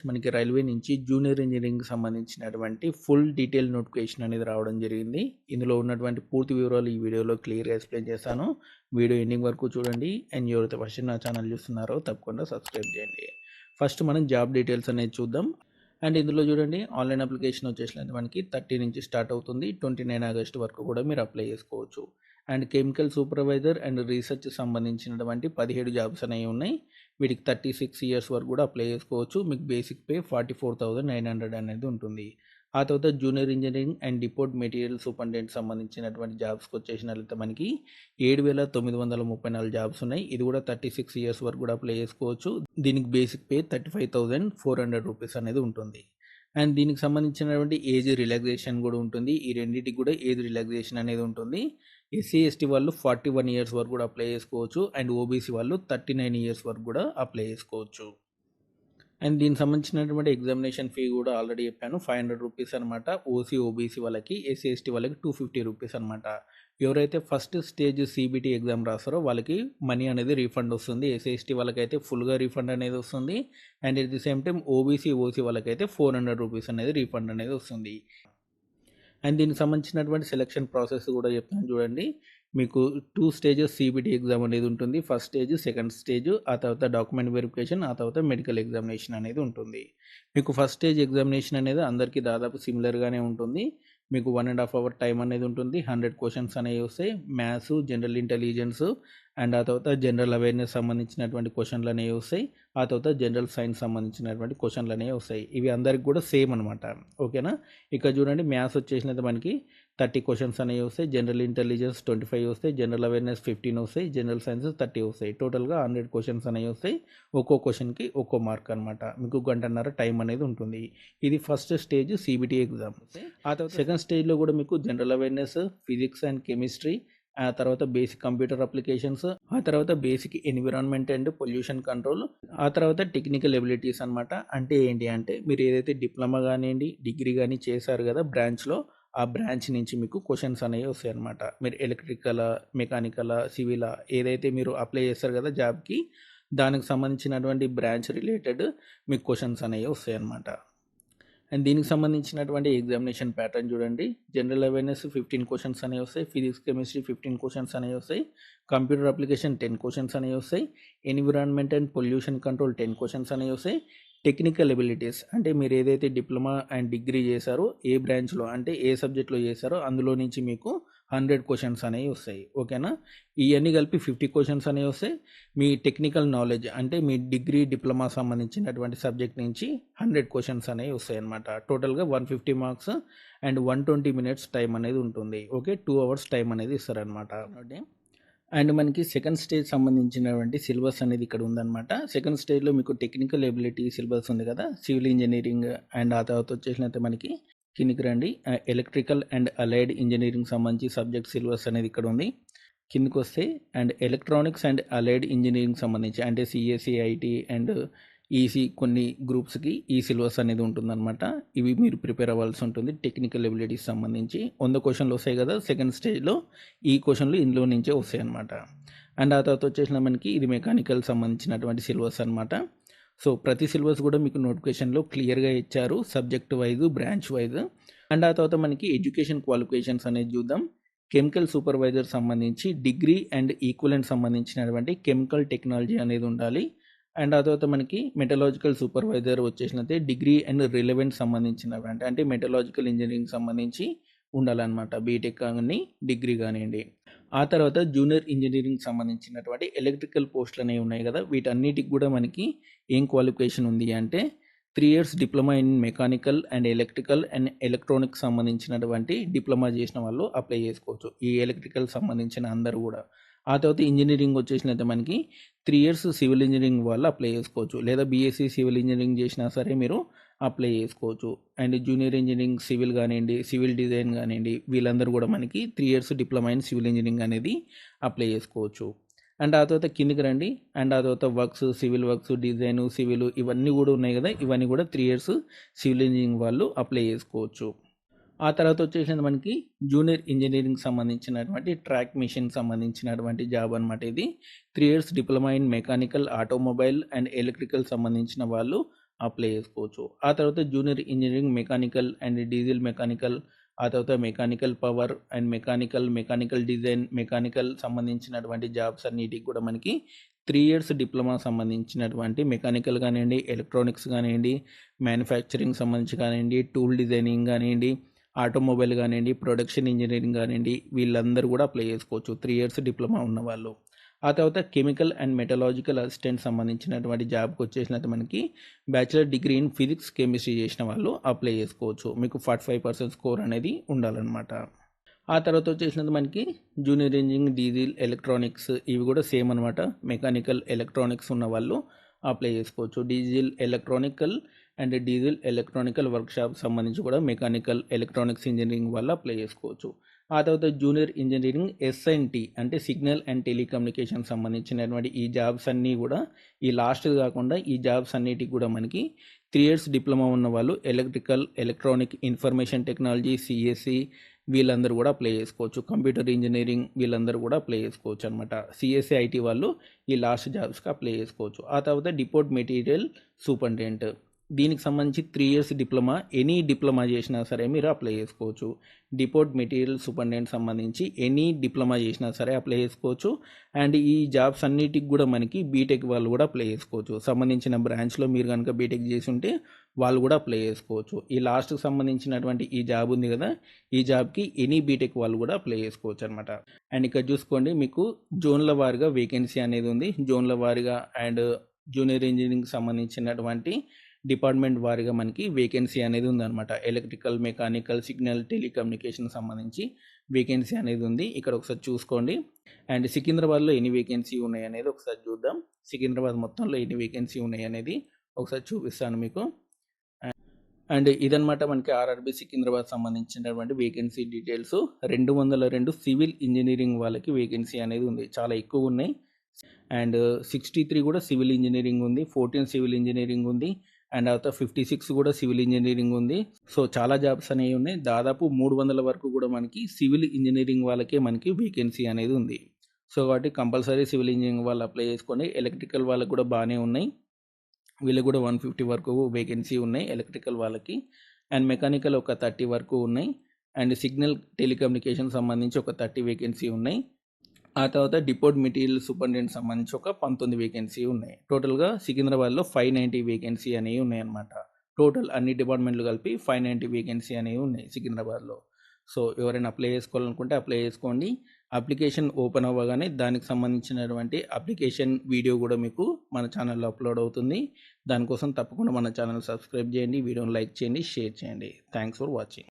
మనకి రైల్వే నుంచి జూనియర్ ఇంజినీరింగ్‌కి సంబంధించినటువంటి ఫుల్ డీటెయిల్ నోటిఫికేషన్ అనేది రావడం జరిగింది. ఇందులో ఉన్నటువంటి పూర్తి వివరాలు ఈ వీడియోలో క్లియర్‌గా ఎక్స్‌ప్లెయిన్ చేశాను. వీడియో ఎండింగ్ వరకు చూడండి. అండ్ ఎవరైతే ఫస్ట్ నా ఛానల్ చూస్తున్నారో తప్పకుండా సబ్స్క్రైబ్ చేయండి. ఫస్ట్ మనం జాబ్ డీటెయిల్స్ అనేది చూద్దాం. అండ్ ఇందులో చూడండి ఆన్‌లైన్ అప్లికేషన్ వచ్చేసినది మనకి 30 నుంచి స్టార్ట్ అవుతుంది. 29 ఆగస్ట్ వరకు కూడా మీరు అప్లై చేసుకోవచ్చు. And chemical supervisor and research సంబంధించినటువంటి 17 జాబ్స్ అనేవి ఉన్నాయి. వీటికి 36 ఇయర్స్ వరకు కూడా అప్లై చేసుకోవచ్చు. మీకు బేసిక్ పే 44,900 అనేది ఉంటుంది. ఆ తర్వాత junior engineering and depot material superintendent సంబంధించినటువంటి జాబ్స్కి వచ్చేసినట్లయితే మనకి 7,934 జాబ్స్ ఉన్నాయి. ఇది కూడా 36 ఇయర్స్ వరకు కూడా అప్లై చేసుకోవచ్చు. దీనికి బేసిక్ పే 35,400 రూపీస్ అనేది ఉంటుంది. అండ్ దీనికి సంబంధించినటువంటి ఏజ్ రిలాక్సేషన్ కూడా ఉంటుంది. ఈ రెండింటికి కూడా ఏజ్ రిలాక్సేషన్ అనేది ఉంటుంది. ఎస్సీ ఎస్టీ వాళ్ళు 41 ఇయర్స్ వరకు కూడా అప్లై చేసుకోవచ్చు. అండ్ ఓబీసీ వాళ్ళు 39 ఇయర్స్ వరకు కూడా అప్లై చేసుకోవచ్చు. అండ్ దీనికి సంబంధించినటువంటి ఎగ్జామినేషన్ ఫీ కూడా ఆల్రెడీ చెప్పాను, 500 రూపీస్ అనమాట. ఓసీ ఓబీసీ వాళ్ళకి, ఎస్సీ ఎస్టీ వాళ్ళకి 250 రూపీస్ అనమాట. ఎవరైతే ఫస్ట్ స్టేజ్ సిబిటీ ఎగ్జామ్ రాస్తారో వాళ్ళకి మనీ అనేది రీఫండ్ వస్తుంది. ఎస్సీ ఎస్టీ వాళ్ళకైతే ఫుల్గా రీఫండ్ అనేది వస్తుంది. And at the same time OBC OC వాళ్ళకైతే 400 రూపీస్ అనేది రీఫండ్ అనేది వస్తుంది. అండ్ దీనికి సంబంధించినటువంటి సెలక్షన్ ప్రాసెస్ కూడా చెప్తాను చూడండి. మీకు 2 స్టేజెస్ సిబిటీ ఎగ్జామ్ అనేది ఉంటుంది. ఫస్ట్ స్టేజ్, సెకండ్ స్టేజ్, ఆ తర్వాత డాక్యుమెంట్ వెరిఫికేషన్, ఆ తర్వాత మెడికల్ ఎగ్జామినేషన్ అనేది ఉంటుంది. మీకు ఫస్ట్ స్టేజ్ ఎగ్జామినేషన్ అనేది అందరికీ దాదాపు సిమిలర్గానే ఉంటుంది. మీకు 1.5 అవర్ టైం అనేది ఉంటుంది. 100 క్వశ్చన్స్ అనేవి వస్తాయి. మ్యాథ్స్, జనరల్ ఇంటెలిజెన్స్ అండ్ ఆ తర్వాత జనరల్ అవేర్నెస్ సంబంధించినటువంటి క్వశ్చన్లు అనేవి వస్తాయి. ఆ తర్వాత జనరల్ సైన్స్ సంబంధించినటువంటి క్వశ్చన్లు అనేవి వస్తాయి. ఇవి అందరికి కూడా సేమ్ అనమాట. ఓకేనా. ఇక చూడండి, మ్యాథ్స్ వచ్చేసినది మనకి 30 క్వశ్చన్స్ అనేవి వస్తాయి. జనరల్ ఇంటెలిజెన్స్ 25 వస్తాయి. జనరల్ అవేర్నెస్ 15 వస్తాయి. జనరల్ సైన్స్ 30 వస్తాయి. టోటల్గా 100 క్వశ్చన్స్ అనేవి వస్తాయి. ఒక్కో క్వశ్చన్కి ఒక్కో మార్క్ అనమాట. మీకు గంటన్నర టైం అనేది ఉంటుంది. ఇది ఫస్ట్ స్టేజ్ సిబిటీ ఎగ్జామ్. ఆ తర్వాత సెకండ్ స్టేజ్లో కూడా మీకు general awareness, physics and chemistry, ఆ తర్వాత బేసిక్ కంప్యూటర్ అప్లికేషన్స్, ఆ తర్వాత basic environment and pollution control, ఆ తర్వాత టెక్నికల్ ఎబిలిటీస్ అనమాట. అంటే ఏంటి అంటే మీరు ఏదైతే డిప్లొమా కానివ్వండి, డిగ్రీ కానీ చేశారు కదా బ్రాంచ్లో, ఆ బ్రాంచ్ నుంచి మీకు క్వశ్చన్స్ అనేవి వస్తాయి అనమాట. మీరు ఎలక్ట్రికల్, మెకానికల్, సివిల్ ఏదైతే మీరు అప్లై చేస్తారు కదా జాబ్కి, దానికి సంబంధించినటువంటి బ్రాంచ్ రిలేటెడ్ మీకు క్వశ్చన్స్ అనేవి వస్తాయి అనమాట. అండ్ దీనికి సంబంధించినటువంటి ఎగ్జామినేషన్ ప్యాటర్న్ చూడండి. జనరల్ అవేర్నెస్ 15 క్వశ్చన్స్ అనేవి వస్తాయి. ఫిజిక్స్ కెమిస్ట్రీ 15 క్వశ్చన్స్ అనేవి వస్తాయి. కంప్యూటర్ అప్లికేషన్ 10 క్వశ్చన్స్ అనేవి వస్తాయి. Environment and pollution control 10 questions అనేవి వస్తాయి. టెక్నికల్ ఎబిలిటీస్ అంటే మీరు ఏదైతే డిప్లొమా అండ్ డిగ్రీ చేశారో, ఏ బ్రాంచ్లో అంటే ఏ సబ్జెక్ట్లో చేశారో అందులో నుంచి మీకు 100 క్వశ్చన్స్ అనేవి వస్తాయి. ఓకేనా. ఇవన్నీ కలిపి 50 క్వశ్చన్స్ అనేవి వస్తాయి. మీ టెక్నికల్ నాలెడ్జ్ అంటే మీ డిగ్రీ, డిప్లొమా సంబంధించినటువంటి సబ్జెక్ట్ నుంచి 100 క్వశ్చన్స్ అనేవి వస్తాయి అనమాట. టోటల్గా 150 మార్క్స్ అండ్ 120 మినిట్స్ టైం అనేది ఉంటుంది. ఓకే, 2 అవర్స్ టైం అనేది ఇస్తారనమాట. అండ్ మనకి సెకండ్ స్టేజ్ సంబంధించినటువంటి సిలబస్ అనేది ఇక్కడ ఉందన్నమాట. సెకండ్ స్టేజ్లో మీకు టెక్నికల్ ఎబిలిటీ సిలబస్ ఉంది కదా, సివిల్ ఇంజనీరింగ్ అండ్ ఆ తర్వాత వచ్చేసినట్టు మనకి కిందికి రండి, ఎలక్ట్రికల్ అండ్ అలైడ్ ఇంజనీరింగ్ సంబంధించి సబ్జెక్ట్ సిలబస్ అనేది ఇక్కడ ఉంది. కిందకి వస్తే and electronics and allied engineering సంబంధించి అంటే సిఎస్సి, ఐటీ అండ్ ఈసీ కొన్ని గ్రూప్స్కి ఈ సిలబస్ అనేది ఉంటుందన్నమాట. ఇవి మీరు ప్రిపేర్ అవ్వాల్సి ఉంటుంది. టెక్నికల్ ఎబిలిటీస్ సంబంధించి 100 క్వశ్చన్లు వస్తాయి కదా సెకండ్ స్టేజ్లో, ఈ క్వశ్చన్లు ఇందులో నుంచే వస్తాయి అనమాట. అండ్ ఆ తర్వాత వచ్చేసిన మనకి ఇది మెకానికల్ సంబంధించినటువంటి సిలబస్ అనమాట. సో ప్రతి సిలబస్ కూడా మీకు నోటిఫికేషన్లో క్లియర్గా ఇచ్చారు, subject wise, branch wise. And ఆ తర్వాత మనకి ఎడ్యుకేషన్ క్వాలిఫికేషన్స్ అనేది చూద్దాం. కెమికల్ సూపర్వైజర్ సంబంధించి డిగ్రీ అండ్ ఈక్వలెంట్ సంబంధించినటువంటి కెమికల్ టెక్నాలజీ అనేది ఉండాలి. అండ్ ఆ తర్వాత మనకి మెటలాజికల్ సూపర్వైజర్ వచ్చేసినట్టే డిగ్రీ అండ్ రిలవెంట్ సంబంధించినటువంటి అంటే మెటలాజికల్ ఇంజనీరింగ్ సంబంధించి ఉండాలన్నమాట. బీటెక్ కానీ డిగ్రీ కానివ్వండి. ఆ తర్వాత జూనియర్ ఇంజనీరింగ్ సంబంధించినటువంటి ఎలక్ట్రికల్ పోస్టులు అనేవి ఉన్నాయి కదా, వీటన్నిటికి కూడా మనకి ఏం క్వాలిఫికేషన్ ఉంది అంటే 3 years diploma in mechanical and electrical and electronics సంబంధించినటువంటి డిప్లొమా చేసిన వాళ్ళు అప్లై చేసుకోవచ్చు. ఈ ఎలక్ట్రికల్ సంబంధించిన అందరూ కూడా. ఆ తర్వాత ఇంజనీరింగ్ వచ్చేసినట్టు మనకి 3 ఇయర్స్ సివిల్ ఇంజనీరింగ్ వాళ్ళు అప్లై చేసుకోవచ్చు, లేదా బీఎస్సీ సివిల్ ఇంజనీరింగ్ చేసినా సరే మీరు అప్లై చేసుకోవచ్చు. అండ్ జూనియర్ ఇంజనీరింగ్ సివిల్ కానివ్వండి, సివిల్ డిజైన్ కానివ్వండి, వీళ్ళందరూ కూడా మనకి 3 years diploma in civil engineering అనేది అప్లై చేసుకోవచ్చు. అండ్ ఆ తర్వాత కిందికి రండి. అండ్ ఆ తర్వాత works, civil works, design, civil ఇవన్నీ కూడా ఉన్నాయి కదా, ఇవన్నీ కూడా 3 ఇయర్స్ సివిల్ ఇంజనీరింగ్ వాళ్ళు అప్లై చేసుకోవచ్చు. ఆ తర్వాత వచ్చేసింది మనకి జూనియర్ ఇంజనీరింగ్ సంబంధించినటువంటి ట్రాక్ మిషన్ సంబంధించినటువంటి జాబ్ అనమాట. ఇది 3 years diploma in mechanical, automobile and electrical సంబంధించిన వాళ్ళు అప్లై చేసుకోవచ్చు. ఆ తర్వాత junior engineering mechanical and diesel mechanical, ఆ తర్వాత mechanical power and mechanical design, mechanical సంబంధించినటువంటి జాబ్స్ అన్నిటికి కూడా మనకి 3 ఇయర్స్ డిప్లొమా సంబంధించినటువంటి మెకానికల్ కానివ్వండి, ఎలక్ట్రానిక్స్ కానివ్వండి, మ్యానుఫ్యాక్చరింగ్ సంబంధించి కానివ్వండి, టూల్ డిజైనింగ్ కానివ్వండి, ఆటోమొబైల్ కానివ్వండి, ప్రొడక్షన్ ఇంజనీరింగ్ కానివ్వండి, వీళ్ళందరూ కూడా అప్లై చేసుకోవచ్చు 3 ఇయర్స్ డిప్లొమా ఉన్నవాళ్ళు. ఆ తర్వాత కెమికల్ అండ్ మెటలాజికల్ అసిస్టెంట్ సంబంధించినటువంటి జాబ్కి వచ్చేసినట్టు మనకి bachelor degree in physics chemistry చేసిన వాళ్ళు అప్లై చేసుకోవచ్చు. మీకు 45% స్కోర్ అనేది ఉండాలన్నమాట. ఆ తర్వాత వచ్చేసినది మనకి జూనియర్ ఇంజనీరింగ్ డీజిల్ ఎలక్ట్రానిక్స్, ఇవి కూడా సేమ్ అనమాట. మెకానికల్ ఎలక్ట్రానిక్స్ ఉన్న వాళ్ళు అప్లై చేసుకోవచ్చు. Diesel electronical and diesel electronical workshop సంబంధించి కూడా మెకానికల్ ఎలక్ట్రానిక్స్ ఇంజనీరింగ్ వాళ్ళు అప్లై చేసుకోవచ్చు. ఆ తర్వాత జూనియర్ ఇంజనీరింగ్ ఎస్ఎన్టీ అంటే సిగ్నల్ అండ్ టెలికమ్యూనికేషన్ సంబంధించినటువంటి ఈ జాబ్స్ అన్నీ కూడా ఈ లాస్ట్ కాకుండా ఈ జాబ్స్ అన్నిటికి కూడా మనకి 3 ఇయర్స్ డిప్లొమా ఉన్న వాళ్ళు electrical, electronic, information technology, CSC వీళ్ళందరూ కూడా అప్లై చేసుకోవచ్చు. కంప్యూటర్ ఇంజనీరింగ్ వీళ్ళందరూ కూడా అప్లై చేసుకోవచ్చు అనమాట. సిఎస్సి ఐటీ వాళ్ళు ఈ లాస్ట్ జాబ్స్కి అప్లై చేసుకోవచ్చు. ఆ తర్వాత డిపోర్ట్ మెటీరియల్ సూపరింటెండెంట్, దీనికి సంబంధించి 3 ఇయర్స్ డిప్లొమా, ఎనీ డిప్లొమా చేసినా సరే మీరు అప్లై చేసుకోవచ్చు. డిపోర్ట్ మెటీరియల్ సూపరింటెండెంట్ సంబంధించి ఎనీ డిప్లొమా చేసినా సరే అప్లై చేసుకోవచ్చు. అండ్ ఈ జాబ్స్ అన్నిటికి కూడా మనకి బీటెక్ వాళ్ళు కూడా అప్లై చేసుకోవచ్చు. సంబంధించిన బ్రాంచ్లో మీరు కనుక బీటెక్ చేసి ఉంటే వాళ్ళు కూడా అప్లై చేసుకోవచ్చు. ఈ లాస్ట్కి సంబంధించినటువంటి ఈ జాబ్ ఉంది కదా, ఈ జాబ్కి ఎనీ బీటెక్ వాళ్ళు కూడా అప్లై చేసుకోవచ్చు అనమాట. అండ్ ఇక్కడ చూసుకోండి, మీకు జోన్ల వారీగా వేకెన్సీ అనేది ఉంది. జోన్ల వారీగా అండ్ జూనియర్ ఇంజనీరింగ్ సంబంధించినటువంటి డిపార్ట్మెంట్ వారీగా మనకి వేకెన్సీ అనేది ఉందన్నమాట. ఎలక్ట్రికల్, మెకానికల్, సిగ్నల్, టెలికమ్యూనికేషన్ సంబంధించి వేకెన్సీ అనేది ఉంది. ఇక్కడ ఒకసారి చూసుకోండి. అండ్ సికింద్రాబాద్లో ఎన్ని వేకెన్సీ ఉన్నాయి అనేది ఒకసారి చూద్దాం. సికింద్రాబాద్ మొత్తంలో ఎన్ని వేకెన్సీ ఉన్నాయి అనేది ఒకసారి చూపిస్తాను మీకు. అండ్ ఇదనమాట మనకి ఆర్ఆర్బీ సికింద్రాబాద్ సంబంధించినటువంటి వేకెన్సీ డీటెయిల్స్. 202 సివిల్ ఇంజనీరింగ్ వాళ్ళకి వేకెన్సీ అనేది ఉంది. చాలా ఎక్కువ ఉన్నాయి. అండ్ 63 కూడా సివిల్ ఇంజనీరింగ్ ఉంది, 14 సివిల్ ఇంజనీరింగ్ ఉంది, అండ్ తర్వాత 56 కూడా సివిల్ ఇంజనీరింగ్ ఉంది. సో చాలా జాబ్స్ అనేవి ఉన్నాయి. దాదాపు 300 వరకు కూడా మనకి సివిల్ ఇంజనీరింగ్ వాళ్ళకే మనకి వేకెన్సీ అనేది ఉంది. సో కాబట్టి కంపల్సరీ సివిల్ ఇంజనీరింగ్ వాళ్ళు అప్లై చేసుకోండి. ఎలక్ట్రికల్ వాళ్ళకి కూడా బాగానే ఉన్నాయి, వీళ్ళకి కూడా 150 వరకు వేకెన్సీ ఉన్నాయి ఎలక్ట్రికల్ వాళ్ళకి. అండ్ మెకానికల్ ఒక 30 వరకు ఉన్నాయి. అండ్ సిగ్నల్ టెలికమ్యూనికేషన్ సంబంధించి ఒక 30 వేకెన్సీ ఉన్నాయి. ఆ తర్వాత డిపోర్ట్ మెటీరియల్ సూపరింటెండెంట్ సంబంధించి ఒక 19 వేకెన్సీ ఉన్నాయి. టోటల్గా సికింద్రాబాద్లో 590 వేకెన్సీ అనేవి ఉన్నాయి అన్నమాట. టోటల్ అన్ని డిపార్ట్మెంట్లు కలిపి 590 వేకెన్సీ అనేవి ఉన్నాయి సికింద్రాబాద్లో. సో ఎవరైనా అప్లై చేసుకోవాలనుకుంటే అప్లై చేసుకోండి. అప్లికేషన్ ఓపెన్ అవ్వగానే దానికి సంబంధించినటువంటి అప్లికేషన్ వీడియో కూడా మీకు మన ఛానల్లో అప్లోడ్ అవుతుంది. దానికోసం తప్పకుండా మన ఛానల్ సబ్స్క్రైబ్ చేయండి, వీడియోని లైక్ చేయండి, షేర్ చేయండి. Thanks for watching.